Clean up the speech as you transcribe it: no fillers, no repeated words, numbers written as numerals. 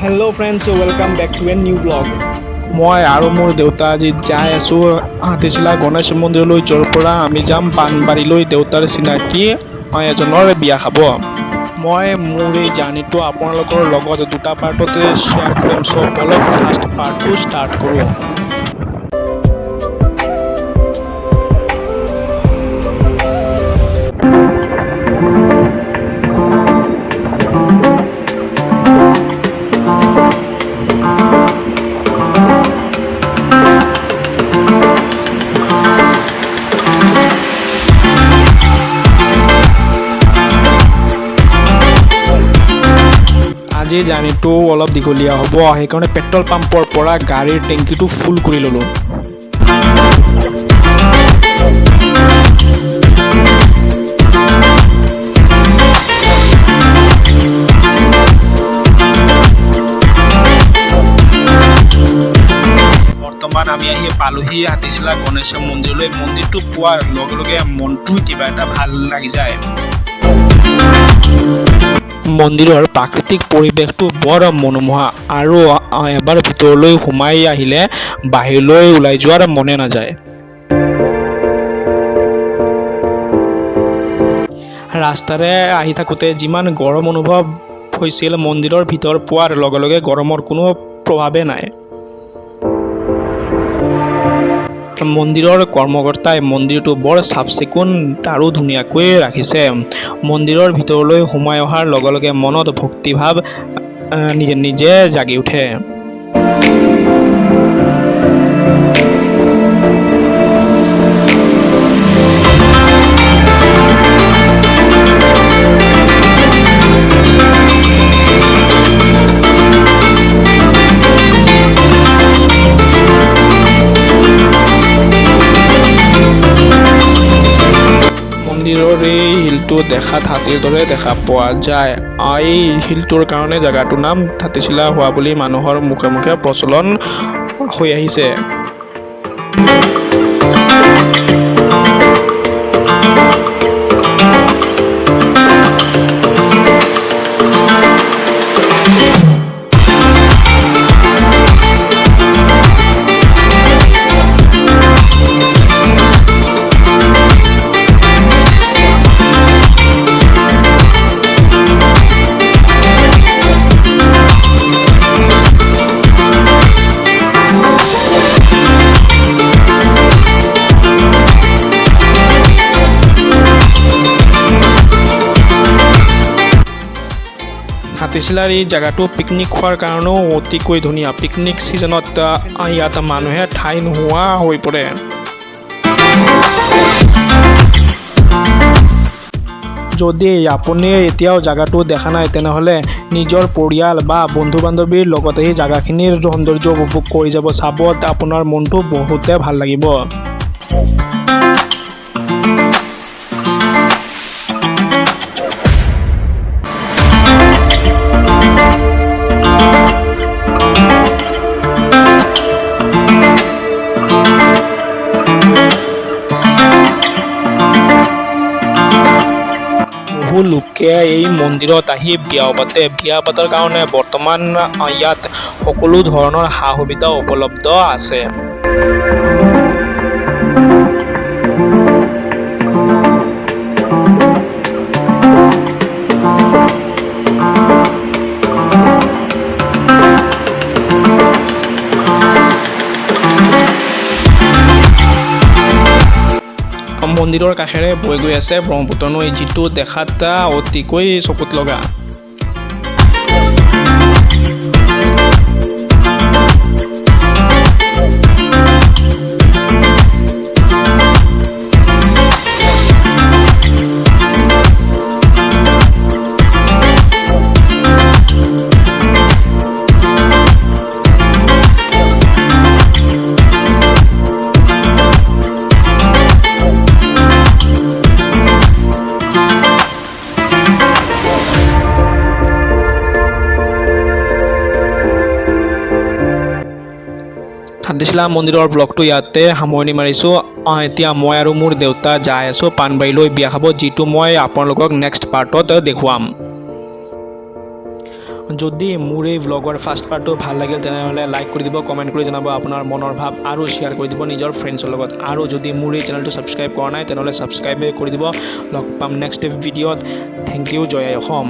Hello friends, welcome back to a new vlog. মই আৰু মোৰ দেউতা আজি যাই আছো হাতীচিলা গণেশ মন্দিৰলৈ য'ৰ পৰা আমি যাম পানবাৰীলৈ দেউতাৰ চিনাকি এজনৰ বিয়া খাব। মই মোৰ এই জাৰ্নিটো আপোনালোকৰ লগত দুটা পাৰ্টতে শ্বেয়াৰ কৰিম। চ' বলক ফাৰ্ষ্ট পাৰ্টটো ষ্টাৰ্ট কৰোঁ। আজিৰ জাৰ্নিটো অলপ দীঘলীয়া হ'ব, সেইকাৰণে পেট্ৰল পাম্পৰ পৰা গাড়ীৰ টেংকিটো ফুল কৰি ল'লোঁ। বৰ্তমান আমি আহি পালোহি হাতীচিলা গণেশ মন্দিৰলৈ। মন্দিৰটো পোৱাৰ লগে লগে মনটো কিবা এটা ভাল লাগি যায়। মন্দিৰৰ প্ৰাকৃতিক পৰিৱেশটো বৰ মনোমোহা আৰু এবাৰ ভিতৰলৈ সোমাই আহিলে বাহিৰলৈ ওলাই যোৱাৰ মনে নাযায়। ৰাস্তাৰে আহি থাকোঁতে যিমান গৰম অনুভৱ হৈছিল, মন্দিৰৰ ভিতৰ পোৱাৰ লগে লগে গৰমৰ কোনো প্ৰভাৱে নাই। মন্দিৰৰ কৰ্মকৰ্তাই মন্দিৰটো বৰ চাফ চিকুণ আৰু ধুনীয়াকৈ ৰাখিছে। মন্দিৰৰ ভিতৰলৈ সোমাই অহাৰ লগে লগে মনত ভক্তিভাৱ নিজে জাগি উঠে। মন্দিৰৰ এই শিলটো দেখাত হাতীৰ দৰে দেখা পোৱা যায়। এই শিলটোৰ কাৰণে জেগাটোৰ নাম হাতীচিলা হোৱা বুলি মানুহৰ মুখে মুখে প্ৰচলন হৈ আহিছে। হাতীচিলাৰ এই জেগাটো পিকনিক খোৱাৰ কাৰণেও অতিকৈ ধুনীয়া। পিকনিক ছিজনত ইয়াত মানুহে ঠাই নোহোৱা হৈ পৰে। যদি আপুনি এতিয়াও জেগাটো দেখা নাই, তেনেহ'লে নিজৰ পৰিয়াল বা বন্ধু বান্ধৱীৰ লগত এই জেগাখিনিৰ সৌন্দৰ্য উপভোগ কৰি যাব। চাব, আপোনাৰ মনটো বহুতে ভাল লাগিব। বহু লোকে এই মন্দিৰত আহি বিয়া পাতে। বিয়া পতাৰ কাৰণে বৰ্তমান ইয়াত সকলো ধৰণৰ সা সুবিধা উপলব্ধ আছে। মন্দিৰৰ কাষেৰে বৈ গৈ আছে ব্ৰহ্মপুত্ৰ নৈ, যিটো দেখাত অতিকৈ চকুত লগা। হাতীচিলা মন্দিৰৰ ব্লগটো ইয়াতে সামৰণি মাৰিছোঁ। এতিয়া মই আৰু মোৰ দেউতা যাই আছোঁ পানবাৰীলৈ বিয়া খাব, যিটো মই আপোনালোকক নেক্সট পাৰ্টত দেখুৱাম। যদি মোৰ এই ভ্লগৰ ফাৰ্ষ্ট পাৰ্টটো ভাল লাগিল তেনেহ'লে লাইক কৰি দিব, কমেণ্ট কৰি জনাব আপোনাৰ মনৰ ভাৱ আৰু শ্বেয়াৰ কৰি দিব নিজৰ ফ্ৰেণ্ডছৰ লগত। আৰু যদি মোৰ এই চেনেলটো ছাবস্ক্ৰাইব কৰা নাই তেনেহ'লে ছাবস্ক্ৰাইব কৰি দিব। লগ পাম নেক্সট ভিডিঅ'ত। থেংক ইউ, জয় আই অসম।